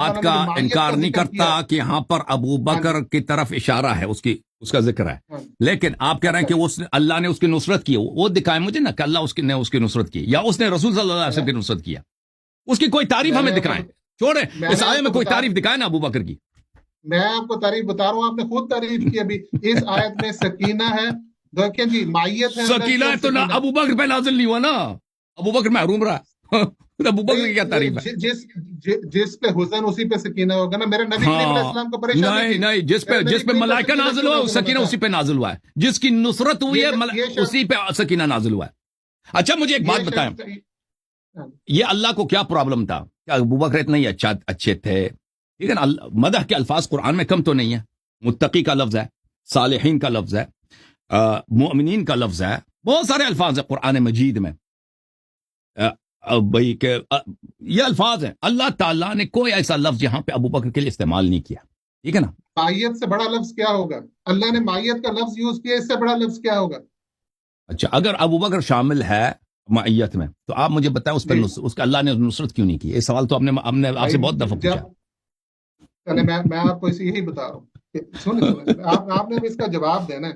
بات کا انکار نہیں کرتا کہ یہاں پر ابو بکر کی طرف اشارہ ہے، اس کا ذکر ہے، لیکن آپ کہہ رہے ہیں کہ اللہ نے اس کی نصرت کی، وہ دکھائے مجھے نا کہ اللہ نے اس کی نصرت کی، یا اس نے رسول صلی اللہ علیہ وسلم کی نصرت کیا، اس کی کوئی تعریف ہمیں دکھائیں، چھوڑیں اس آیت میں کوئی تعریف دکھائے نا ابو بکر کی۔ میں آپ کو تعریف بتا رہا ہوں، آپ نے خود تعریف کی ابھی، اس آیت میں سکینہ ہے، دیکھیں جی مائیت ہے، سکینہ تو نہ ابو بکر پہ نازل نہیں ہوا نا، ابو بکر محروم رہا، ابو بکر کی کیا تعریف ہے؟ جس پہ حسن اسی پہ سکینہ ہوگا نا، میرے نبی کریم علیہ السلام کو پریشانی نہیں، جس پہ ملائکہ نازل ہوا سکینہ اسی پہ نازل ہوا ہے، جس کی نصرت ہوئی ہے اسی پہ سکینہ نازل ہوا ہے۔ اچھا مجھے ایک بات بتائیں، یہ اللہ کو کیا پرابلم تھا؟ کیا ابو بکر اتنے ہی اچھے تھے؟ ٹھیک ہے نا، مدح کے الفاظ قرآن میں کم تو نہیں ہے، متقی کا لفظ ہے، صالحین کا لفظ ہے، مؤمنین کا لفظ ہے، بہت سارے الفاظ ہیں قرآن مجید میں، بھائی کہ یہ الفاظ ہیں، اللہ تعالیٰ نے کوئی ایسا لفظ یہاں پہ ابو بکر کے لیے استعمال نہیں کیا، ٹھیک ہے نا۔ مائیت سے بڑا لفظ کیا ہوگا؟ اللہ نے مائیت کا لفظ یوز کیا، اس سے بڑا لفظ کیا ہوگا؟ اچھا اگر ابو بکر شامل ہے مائیت میں تو آپ مجھے بتائیں اس کا اللہ نے اللہ کیوں نہیں کی؟ یہ سوال تو ہم نے آپ سے بہت دفعہ پوچھا۔ چلے میں آپ کو یہی بتا رہا ہوں، سنیں آپ نے اس کا جواب دینا ہے،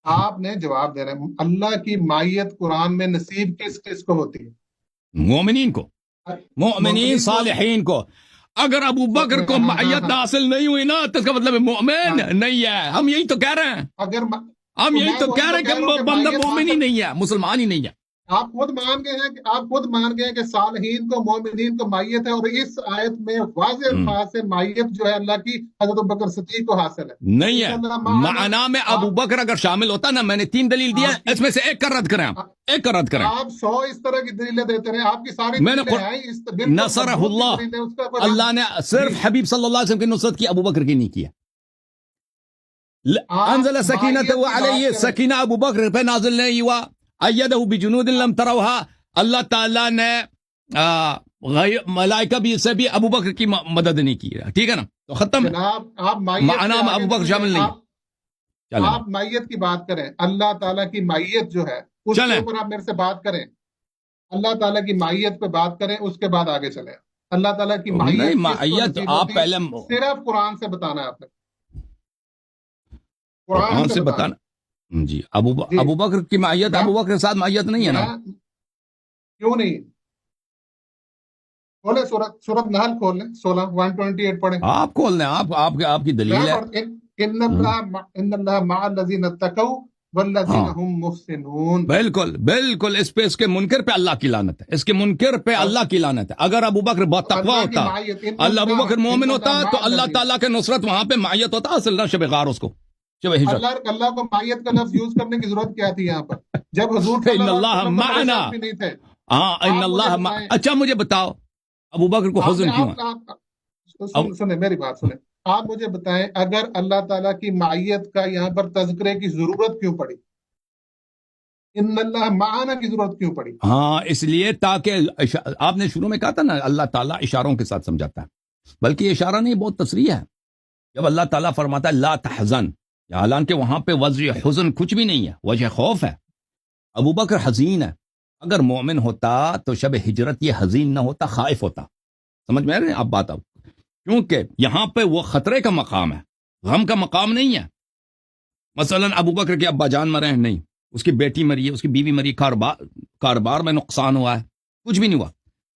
آپ نے جواب دینا ہے۔ اللہ کی مائیت قرآن میں نصیب کس کس کو ہوتی ہے؟ مومنین کو، مومنین صالحین کو۔ اگر ابو بکر کو مائیت حاصل نہیں ہوئی نا تو اس کا مطلب مؤمن نہیں ہے، ہم یہی تو کہہ رہے ہیں، ہم یہی تو کہہ رہے ہیں کہ بندہ مومن ہی نہیں ہے، مسلمان ہی نہیں ہے۔ آپ خود مان گئے کہ صالحین کو مومنین کو مائیت ہے، اور اس آیت میں واضح الفاظ سے مائیت جو ہے اللہ کی حضرت ابوبکر صدیق کو حاصل ہے، نہیں ہے۔ معنا میں ابو بکر اگر شامل ہوتا نا، میں نے 3 دلیل دیا، اس میں سے ایک کا رد کریں، ایک کا رد کریں۔ آپ 100 اس طرح کی دلیلیں دیتے رہے، آپ کی ساری نصرہ اللہ نے صرف حبیب صلی اللہ علیہ وسلم کی نصرت کی، ابو بکر کی نہیں کیا۔ انزل سکینۃ علیہ، سکینہ ابو بکر پہ نازل نہیں ہوا، ایدہ بجنود لم تروہا، اللہ تعالیٰ نے ملائکہ بھی سے بھی ابو بکر کی مدد نہیں کی، ٹھیک ہے نا، تو ختم ہے، معنا میں ابو بکر شامل نہیں۔ آپ مائیت کی بات کریں، اللہ تعالیٰ کی مائیت جو ہے اس کے اوپر آپ میرے سے بات کریں، اللہ تعالیٰ کی مائیت پہ بات کریں، اس کے بعد آگے چلیں۔ اللہ تعالیٰ کی مائیت آپ پہلے صرف قرآن سے بتانا ہے، آپ نے قرآن سے بتانا جی۔ ابو بکر کی مائیت، ابو بکر کے ساتھ مائیت نہیں ہے نا؟ کیوں نہیں؟ کھولیں سورۃ نحل، کھول لیں 16:128 پڑھیں، آپ کھول لیں، آپ کی دلیل ہے۔ ان اللہ مع الذین اتقوا والذین هم محسنون۔ بالکل اس کے منکر پہ اللہ کی لعنت ہے، اس کے منکر پہ اللہ کی لعنت ہے۔ اگر ابو بکر بہت تقوی ہوتا، اللہ ابو بکر مومن ہوتا تو اللہ تعالیٰ کے نصرت وہاں پہ مائیت ہوتا، اصل نہ شب غار، اس کو اللہ کو مائیت کا لفظ یوز کرنے کی ضرورت کیا تھی یہاں پر، جب حضور ان اللہ معنا، ہاں ان اللہ، اچھا مجھے بتاؤ ابو بکر کو حزن کیوں؟ سنیں میری بات سنیں، آپ مجھے بتائیں اگر اللہ تعالیٰ کی مائیت کا یہاں پر تذکرے کی ضرورت کیوں پڑی، ان اللہ معنا کی ضرورت کیوں پڑی؟ ہاں اس لیے تاکہ آپ نے شروع میں کہا تھا نا اللہ تعالیٰ اشاروں کے ساتھ سمجھاتا ہے، بلکہ یہ اشارہ نہیں، بہت تصریح ہے۔ جب اللہ تعالیٰ فرماتا ہے لا تحزن، حالانکہ وہاں پہ وجہ حزن کچھ بھی نہیں ہے، وجہ خوف ہے۔ ابو بکر حزین ہے، اگر مومن ہوتا تو شب ہجرت یہ حزین نہ ہوتا، خائف ہوتا۔ سمجھ میں آ رہے ہیں آپ بات؟ اب کیونکہ یہاں پہ وہ خطرے کا مقام ہے، غم کا مقام نہیں ہے۔ مثلا ابو بکر کے ابا جان مرے ہیں، نہیں، اس کی بیٹی مری ہے، اس کی بیوی مری، کاروبار میں نقصان ہوا ہے، کچھ بھی نہیں ہوا،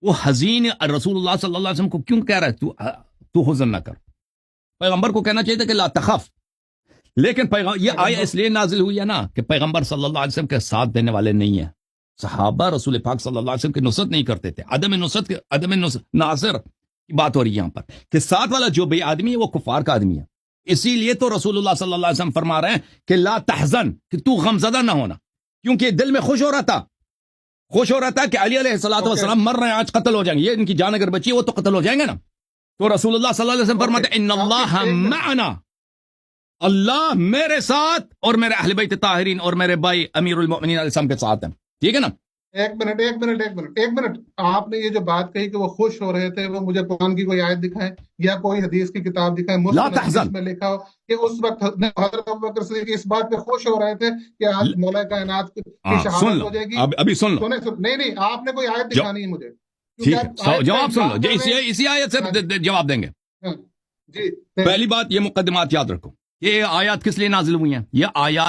وہ حزین رسول اللہ صلی اللہ علیہ وسلم کو کیوں کہہ رہا ہے تو حزن نہ کر؟ پیغمبر کو کہنا چاہیے تھا کہ لا تخف، لیکن یہ آیا اس لیے نازل ہوئی ہے نا کہ پیغمبر صلی اللہ علیہ وسلم کے ساتھ دینے والے نہیں ہیں، صحابہ رسول پاک صلی اللہ علیہ وسلم کی نصرت نہیں کرتے تھے، عدم نصرت ناصر کی بات ہو رہی ہے یہاں پر، کہ ساتھ والا جو بھی آدمی ہے وہ کفار کا آدمی ہے۔ اسی لیے تو رسول اللہ صلی اللہ علیہ وسلم فرما رہے ہیں کہ لا تحزن، کہ تو غمزدہ نہ ہونا، کیونکہ دل میں خوش ہو رہا تھا کہ علی علیہ السلام مر رہے ہیں، آج قتل ہو جائیں گے، یہ ان کی جان اگر بچی وہ تو قتل ہو جائیں گے نا۔ تو رسول اللہ صلی اللہ علیہ وسلم فرماتے ہیں ان اللہ معنا، اللہ میرے ساتھ اور میرے اہل بیت طاہرین اور میرے بھائی امیر المؤمنین علیہ السلام کے ساتھ ہیں، ٹھیک ہے نا۔ ایک منٹ، آپ نے یہ جو بات کہی کہ وہ خوش ہو رہے تھے، وہ مجھے قرآن کی کوئی آیت دکھائیں یا کوئی حدیث کی کتاب دکھائیں مسلم میں لکھا ہو کہ اس وقت حضرت ابوبکر صدیق اس بات پہ خوش ہو رہے تھے کہ آج مولا کائنات کی شہادت ہو جائے گی؟ ابھی سن لو، نہیں، آپ نے کوئی آیت دکھانی ہے مجھے، ٹھیک ہے جواب سن لو جی اسی آیت سے جواب دیں گے جی پہلی بات یہ مقدمات یاد رکھو یہ آیات کس لیے نازل ہوئی ہیں یہ آیات